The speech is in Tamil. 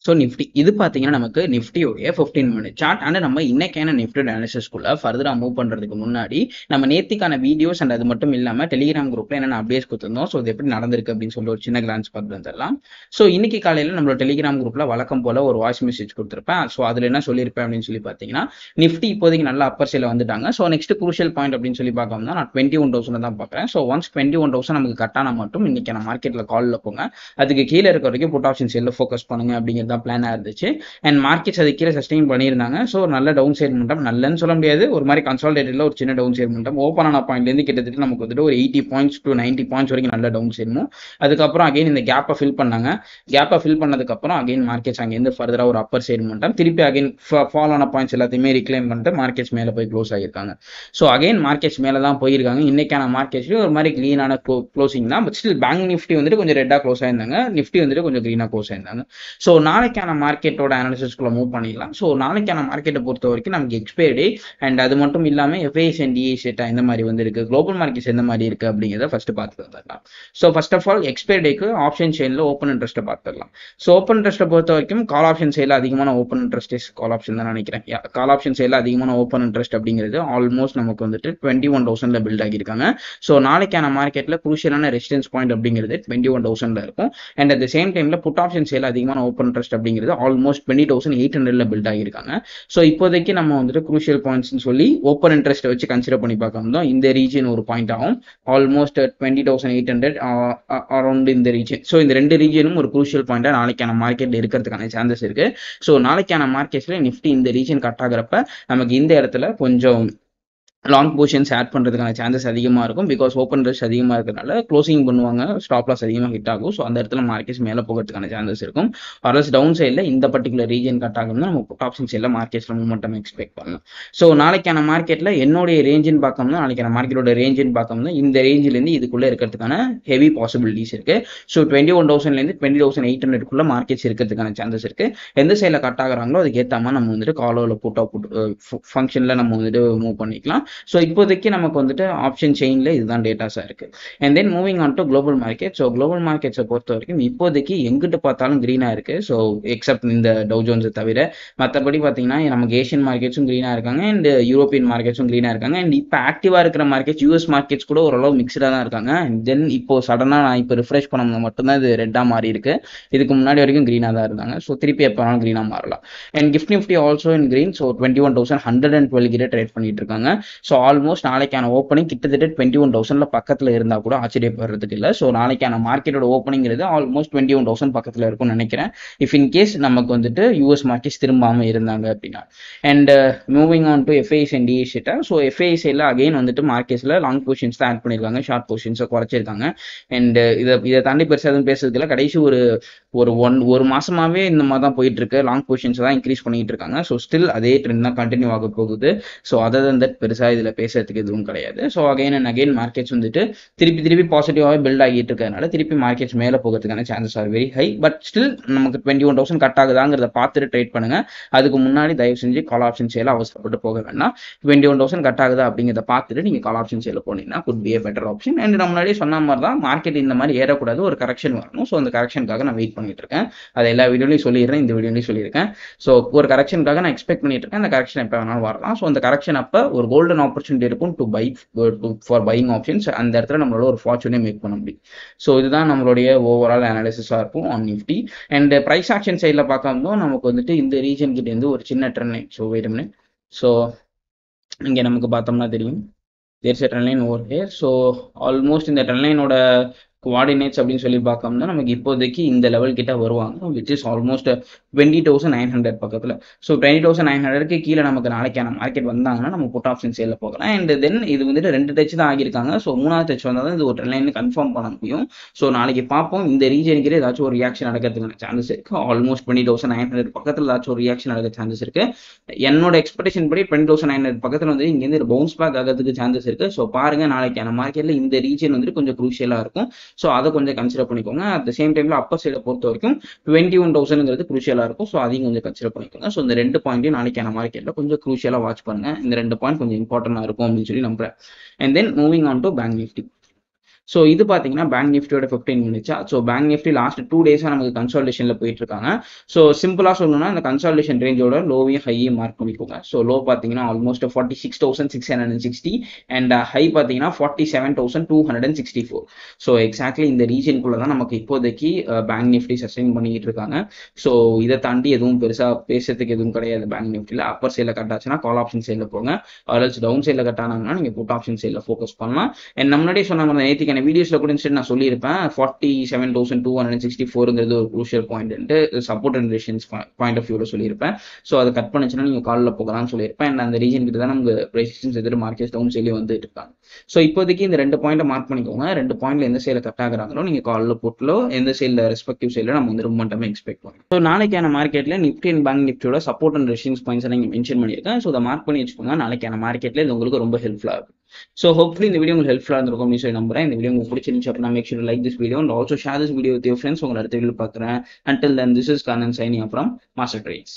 ஸோ நிஃப்டி இது பார்த்தீங்கன்னா நமக்கு நிஃப்டியோடைய 15 மினிட் சார்ட் அண்ட் நம்ம இன்னைக்கான நிஃப்டி அனாலிசிஸ்குள்ள ஃபர்தரா மூவ் பண்றதுக்கு முன்னாடி நம்ம நேத்திக்கான வீடியோஸ் அண்ட் அது மட்டும் இல்லாம டெலிகிராம் குரூப்ல என்னென்ன அப்டேட்ஸ் கொடுத்துருந்தோம். ஸோ இது எப்படி நடந்திருக்கு அப்படின்னு சொல்லி ஒரு சின்ன கிளான்ஸ் பார்த்து வந்துடலாம். ஸோ இன்னைக்கு காலையில நம்மளோட டெலிகிராம் குரூப்ல வழக்கம் போல ஒரு வாய்ஸ் மெசேஜ் கொடுத்துருப்பேன். ஸோ அதுல என்ன சொல்லியிருப்பேன் அப்படின்னு சொல்லி பார்த்தீங்கன்னா நிஃப்டி இப்போதைக்கு நல்ல அப்பர் சைடில் வந்துட்டாங்க. ஸோ நெக்ஸ்ட் குரூஷியல் பாயிண்ட் அப்படின்னு சொல்லி பார்க்கணும்னா நான் 21,000 தான் பார்க்குறேன். ஸோ ஒன்ஸ் 21,000 நமக்கு கட்டானா மட்டும் இன்னைக்கான மார்க்கெட்ல காலில் போங்க. அதுக்கு கீழே இருக்க வரைக்கும் புட் ஆப்ஷன் சேல்ல ஃபோக்கஸ் பண்ணுங்க அப்படிங்கிறது தான் பிளானா இருந்துச்சு. அண்ட் மார்க்கெட்ஸ் அது கீழே சஸ்டெயின் பண்ணியிருந்தாங்க. ஸோ நல்ல டவுன் சைட் மூமெண்டம், நல்லன்னு சொல்ல முடியாது, ஒரு மாதிரி கன்சாலிடேட்டட்ல ஒரு சின்ன டவுன் சைட் மூமெண்டம். ஓப்பன் ஆன பாயிண்ட்லேருந்து கிட்டத்தட்ட நமக்கு வந்துட்டு ஒரு 80 பாயிண்ட்ஸ் டு 90 பாயிண்ட்ஸ் வரைக்கும் நல்ல டவுன் சைடும். அதுக்கப்புறம் அகைன் இந்த கேப்பை ஃபில் பண்ணாங்க. கேப்பை ஃபில் பண்ணதுக்கப்புறம் அகைன் மார்க்கெட்ஸ் அங்கேருந்து ஃபர்தரா ஒரு அப்பர் சைடு மூமெண்டம், திருப்பி அகைன் ஃபால் ஆன பாயிண்ட்ஸ் எல்லாத்தையுமே ரிக்ளைம் பண்ணிட்டு மார்க்கெட்ஸ் மேலே போய் க்ளோஸ் ஆகியிருக்காங்க. ஸோ அகைன் மார்க்கெட்ஸ் மேலே தான் போயிருக்காங்க. இன்னைக்கான மார்க்கெட்ஸ்லேயும் ஒரு மாதிரி க்ளீனான க்ளோசிங் தான். பட் ஸ்டில் பேங்க் நிஃப்டி வந்துட்டு கொஞ்சம் ரெட்டாக க்ளோஸ் ஆயிருந்தாங்க, நிஃப்டி வந்துட்டு கொஞ்சம் க்ளீனாக க்ளோஸ் ஆயிருந்தாங்க. ஸோ நாளைக்கான மார்க்கெட்டோட அனாலிசிஸ்குள்ள மூவ் பண்ணிடலாம். ஸோ நாளைக்கான மார்க்கெட்டை பொறுத்த வரைக்கும் நமக்கு எக்ஸ்பைரி டே அண்ட் அது மட்டும் இல்லாமல் எஃப்ஐஎஸ் அண்ட் டிஐ டேட்டா எந்த மாதிரி வந்து இருக்கு, குளோபல் மார்க்கெட்ஸ் எந்த மாதிரி இருக்கு அப்படிங்கிறத ஃபர்ஸ்ட் பார்த்து வந்துடலாம். So first of all expiry டேக்கு ஆப்ஷன் செயினில் ஓப்பன் இன்ட்ரெஸ்ட்டை பார்த்துடலாம். ஸோ ஓப்பன் இன்ட்ரெஸ்ட்டை பொறுத்த வரைக்கும் கால் ஆப்ஷன் சைடில் அதிகமான ஓப்பன் இன்ட்ரெஸ்ட் கால் ஆப்ஷன் தான் நினைக்கிறேன். கால் ஆப்ஷன் சைடில் அதிகமான ஓப்பன் இன்ட்ரெஸ்ட் அப்படிங்கிறது ஆல்மோஸ்ட் நமக்கு வந்துட்டு 21,000 பில்ட் ஆகியிருக்காங்க. ஸோ நாளைக்கான மார்க்கெட்டில் குரூஷியலான ரெசிஸ்டன்ஸ் பாயிண்ட் அப்படிங்கிறது 21,000 இருக்கும். அண்ட் அட் த சேம் டைம்ல புட் ஆப்ஷன் சைடில் அதிகமான ஓப்பன் இன்ட்ரெஸ்ட் அப்படிங்கிறது ஆல்மோஸ்ட் 20,800 பில்ட் ஆகியிருக்காங்க. ஸோ இப்போதைக்கு நம்ம வந்துட்டு குரூஷியல் பாயிண்ட்ஸ்னு சொல்லி ஓப்பன் இன்ட்ரெஸ்ட் வச்சு கன்சிடர் பண்ணி பார்க்கணும். இந்த ரீஜன் ஒரு பாயிண்ட் ஆகும், ஆல்மோஸ்ட் 20,800 அரௌண்ட் இந்த ரீஜன். ஸோ இந்த ரெண்டு ரீஜனும் ஒரு குரூஷியல் பாயிண்டா நாளைக்கான மார்க்கெட்ல இருக்கிறதுக்கான சான்சஸ் இருக்கு. ஸோ நாளைக்கான மார்க்கெட்ஸ்ல நிஃப்டி இந்த ரீஜன் கட் ஆகிறப்ப நமக்கு இந்த இடத்துல கொஞ்சம் லாங் பொசிஷன்ஸ் ஆட் பண்ணுறதுக்கான சான்சஸ் அதிகமாக இருக்கும். பிகாஸ் ஓப்பன் ரஷ் அதிகமாக இருக்கிறதுனால க்ளோசிங் பண்ணுவாங்க, ஸ்டாப் லாஸ் அதிகமாக ஹிட் ஆகும். ஸோ அந்த இடத்துல மார்க்கெட்ஸ் மேலே போகிறதுக்கான சான்சஸ் இருக்கும். அரஸ் டவுன் சைடில் இந்த பர்டிகுலர் ரீஜன் கட் ஆகும்னா நம்ம புட் ஆப்ஷன் சைடில் மார்க்கெட்ஸில் மூவ்மெண்டம் எக்ஸ்பெக்ட் பண்ணலாம். ஸோ நாளைக்கான மார்க்கெட்டில் என்னுடைய ரேஞ்சின்னு பார்க்கணும்னா, நாளைக்கான மார்க்கெட்டோட ரேஞ்சின்னு பார்க்கணும்னா இந்த ரேஞ்சிலேருந்து இதுக்குள்ளே இருக்கிறதுக்கான ஹெவி பாசிபிலிட்டிஸ் இருக்கு. ஸோ 21,000லேருந்து 20,800 மார்க்கெட்ஸ் இருக்கிறதுக்கான சான்சஸ் இருக்கு. எந்த சைடில் கட் ஆகுறாங்களோ அதுக்கு ஏற்ற மாதிரி நம்ம வந்துட்டு காலோவில் புட் ஃபங்க்ஷனில் நம்ம வந்துட்டு மூவ் பண்ணிக்கலாம். ஸோ இப்போதைக்கு நமக்கு வந்துட்டு ஆப்ஷன் செயின்ல இதுதான் டேட்டாஸாக இருக்கு. And then moving on to global market. So global மார்க்கெட்ஸை பொறுத்த வரைக்கும் இப்போதைக்கு எங்கிட்ட பார்த்தாலும் க்ரீனாக இருக்கு. ஸோ எக்ஸப்ட் இந்த டவ் ஜோன்ஸை தவிர மற்றபடி பார்த்தீங்கன்னா நமக்கு ஏஷியன் மார்க்கெட்ஸும் க்ரீனாக இருக்காங்க அண்ட் யூரோப்பியன் மார்க்கெட்ஸும் க்ரீனாக இருக்காங்க. அண்ட் இப்போ ஆக்டிவாக இருக்கிற மார்க்கெட்ஸ் யூஎஸ் மார்க்கெட்ஸ் கூட ஓரளவு மிக்சடாக தான் இருக்காங்க. தென் இப்போ சடனாக நான் இப்போ ரிஃப்ரெஷ் பண்ண மட்டும்தான் இது ரெட்டாக மாறி இருக்கு. இதுக்கு முன்னாடி வரைக்கும் க்ரீனாக தான் இருந்தாங்க. ஸோ திருப்பி எப்போ வேணாலும் க்ரீனாக மாறலாம். And gift Nifty also in green. So 21,112 கிட்ட ட்ரேட் பண்ணிட்டு இருக்காங்க. ஸோ ஆல்மோஸ்ட் நாளைக்கான ஓப்பனிங் கிட்டத்தட்ட 21,000 பக்கத்தில் இருந்தால் கூட ஆச்சரியப்படுறதுக்கு இல்லை. ஸோ நாளைக்கான மார்க்கெட்டோட ஓப்பனிங்கிறது ஆல்மோஸ்ட் 21,000 பக்கத்தில் இருக்கும்னு நினைக்கிறேன். இஃப் இன் கேஸ் நமக்கு வந்துட்டு யூஎஸ் மார்க்கெட்ஸ் திரும்பாமல் இருந்தாங்க அப்படின்னா. And moving on to FIIs and DI data. So எஃப்ஐஎஸ்ல அகைன் வந்துட்டு மார்க்கெட்ஸில் லாங் பொசிஷன்ஸ் தான் ஆட் பண்ணியிருக்காங்க, ஷார்ட் பொசிஷன்ஸை குறைச்சிருக்காங்க. அண்ட் இதை தாண்டி பெருசாக எதுவும் பேசுறதுல கடைசி ஒரு மாசமாவே இந்த மாதிரி தான் போயிட்டு இருக்கு. லாங் பொசிஷன்ஸ் தான் இன்க்ரீஸ் பண்ணிட்டு இருக்காங்க. ஸோ ஸ்டில் அதே ட்ரெண்ட் தான் கண்டினியூ ஆக போகுது. ஸோ அதர் தன் தட் பெருசாக இதில் பேசுறதுக்கு எதுவும் கிடையாது. So again and again markets வந்துட்டு திருப்பி பாசிட்டிவாகவே பில்ட் ஆகிட்டு இருக்கிறதுனால திருப்பி மார்க்கெட்ஸ் மேலே போகிறதுக்கான chances are very high. But still நமக்கு 21,000 கட் ஆகுதாங்கிறத பார்த்துட்டு ட்ரேட் பண்ணுங்க. அதுக்கு முன்னாடி தயவு செஞ்சு கால் ஆப்ஷன் சேல அவசரப்பட்டு போக வேண்டாம். 21,000 கட் ஆகுதா அப்படிங்கிறத பார்த்துட்டு நீங்கள் கால் ஆப்ஷன் சேல போனீங்கன்னா could be a better option. And நம்ம முன்னாடியே சொன்ன மாதிரி தான் மார்க்கெட் இந்த மாதிரி ஏறக்கூடாது, ஒரு கரெக்ஷன் வரணும். ஸோ அந்த கரெக்ஷனுக்காக நான் வெயிட் பண்ணிட்டு இருக்கேன். அதை எல்லா வீடியோலையும் சொல்லிடுறேன், இந்த வீடியோலையும் சொல்லியிருக்கேன். ஸோ ஒரு கரெக்ஷனுக்காக நான் எக்ஸ்பெக்ட் பண்ணிட்டு இருக்கேன். அந்த கரெக்ஷன் எப்போ வேணாலும் வரலாம். ஸோ அந்த கரெக்ஷன் அப்போ ஒரு கோல்டன் ஆப்பர்ச்சுனிட்டி இருக்கும் to buy for buying options. அந்த இடத்துல நம்மளோட ஒரு ஃபார்ச்சுனே மேக் பண்ண முடியும். ஸோ இதுதான் நம்மளுடைய ஓவரால் அனாலிசிஸாக இருக்கும் on Nifty. And price action சைடில் பார்க்கும்போது நமக்கு வந்துட்டு இந்த ரீஜன் கிட்ட இருந்து ஒரு சின்ன trend line. So wait minute. So இங்கே நமக்கு பார்த்தோம்னா தெரியும் there's a trend line over here. So almost இந்த trend line ஓட கோஆர்டினேட்ஸ் அப்படின்னு சொல்லி பார்க்கணும்னா நமக்கு இப்போதைக்கு இந்த லெவல் கிட்ட வருவாங்க, விச் இஸ் ஆல்மோஸ்ட் 20,900 பக்கத்தில். ஸோ 20,900க்கு கீழே நமக்கு நாளைக்கான மார்க்கெட் வந்தாங்கன்னா நம்ம புட் ஆப்ஷன் சேல போகலாம். அண்ட் தென் இது வந்துட்டு 2 டச் தான் ஆகியிருக்காங்க. ஸோ 3வது டச் வந்தால் தான் இது ஒரு ட்ரெண்ட் லைன் கன்ஃபார்ம் பண்ண முடியும். ஸோ நாளைக்கு பார்ப்போம் இந்த ரீஜனுக்கு ஏதாச்சும் ஒரு ரியாக்ஷன் நடக்கிறதுக்கான சான்சஸ் இருக்கு. ஆல்மோஸ்ட் 20,900 பக்கத்தில் ஏதாச்சும் ஒரு ரியாக்ஷன் நடக்க சான்சஸ் இருக்கு. என்னோட எக்ஸ்பெக்டேஷன் படி 20,900 பக்கத்தில் வந்து இங்கேருந்து பவுன்ஸ் பேக் ஆகிறதுக்கு சான்சஸ் இருக்கு. ஸோ பாருங்க நாளைக்கான மார்க்கெட்டில் இந்த ரீஜன் வந்துட்டு கொஞ்சம் குரூஷியலாக இருக்கும். ஸோ அதை கொஞ்சம் கன்சிடர் பண்ணிக்கோங்க. அட் த சேம் டைம்ல அப்பர் சைடை பொறுத்த வரைக்கும் 21,000ங்கிறது குரூஷியலாக இருக்கும். ஸோ அதையும் கொஞ்சம் கன்சிடர் பண்ணிக்கோங்க. ஸோ இந்த 2 பாயிண்ட்டையும் நாளைக்கான மார்க்கெட்டில் கொஞ்சம் குரூஷியலாக வாட்ச் பண்ணுங்க. இந்த 2 பாயிண்ட் கொஞ்சம் இம்பார்ட்டன்டாக இருக்கும் அப்படின்னு சொல்லி நம்புறேன். And then moving on to Bank Nifty. So இது பார்த்தீங்கன்னா பேங்க் நிஃப்டியோட 15 மினிட்ஸா. ஸோ பேங்க் நிஃப்டி லாஸ்ட் 2 டேஸாக நமக்கு கன்சால்டேஷனில் போயிட்டு இருக்காங்க. ஸோ சிம்பிளாக சொல்லணும்னா இந்த கன்சால்டேஷன் ரேஞ்சோட லோவையும் ஹையும் மார்க் பண்ணிக்கோங்க. ஸோ லோ பார்த்தீங்கன்னா ஆல்மோஸ்ட் 46,660 அண்ட் ஹை பார்த்தீங்கன்னா 47,264. ஸோ எக்ஸாக்ட்லி இந்த ரீஜனுக்குள்ள தான் நமக்கு இப்போதைக்கு பேங்க் நிஃப்டி சஸ்டெயின் பண்ணிக்கிட்டு இருக்காங்க. ஸோ இதை தாண்டி எதுவும் பெருசாக பேசுறதுக்கு எதுவும் கிடையாது. பேங்க் நிஃப்டியில் அப்பர் சைடில் கட் ஆச்சுன்னா கால் ஆப்ஷன் சைடில் போங்க, ஆல்ஸ் டவுன் சைடில் கட் ஆனாங்கன்னா நீங்கள் புட் ஆப்ஷன் சைடில் ஃபோக்கஸ் பண்ணலாம். அண்ட் நம்ம முன்னாடியே சொன்ன மாதிரி நேற்றுக்கான வீடியோஸ்ல கூட நான் சொல்லியிருப்பேன் 47,264ங்கிறது ஒரு crucial point support and resistance point of வியூல சொல்லியிருப்பேன். ஸோ அதை கட் பண்ணிச்சுன்னா நீங்க காலில் போகலாம்னு சொல்லியிருப்பேன். அண்ட் அந்த ரீஜன் கிட்ட தான் நமக்கு ரெசிஸ்டன்ஸ் எதிர் மார்க்கெட் டவுன் சைட்லேயே வந்துட்டு இருக்காங்க. ஸோ இப்போதைக்கு இந்த 2 பாயிண்ட் மார்க் பண்ணிக்கோங்க. 2 பாயிண்ட்ல எந்த சைடில் கட் ஆகுறாங்களோ நீங்க காலில் போட்டலோ எந்த சைடில் ரெஸ்பெக்டிவ் சைடில் நம்ம வந்து ரொம்ப மட்டுமே எக்ஸ்பெக்ட் பண்ணுவோம். ஸோ நாளைக்கான மார்க்கெட்ல நிஃப்டி அண்ட் பேங்க் நிஃப்டியோட சப்போர்ட் அண்ட் ரெசிஸ்டன்ஸ் பாயிண்ட்ஸ் நீங்க மென்ஷன் பண்ணியிருக்கேன். ஸோ அதை மார்க் பண்ணி வச்சுக்கோங்க. நாளைக்கான மார்க்கெட்ல இது உங்களுக்கு ரொம்ப ஹெல்ப்ஃபுல்லா இருக்கும். So hopefully இந்த வீடியோ உங்களுக்கு ஹெல்ப்ஃபுல்லா இருந்திருக்கும் அப்படின்னு சொல்லி நம்புறேன். இந்த வீடியோ உங்களுக்கு பிடிச்சிருந்துச்சு அப்படின்னா make sure to like this video and also share this video with your friends. உங்களை அடுத்த வீடியோல பார்க்குறேன். Until then, this is Kanan signing off from Master Trades.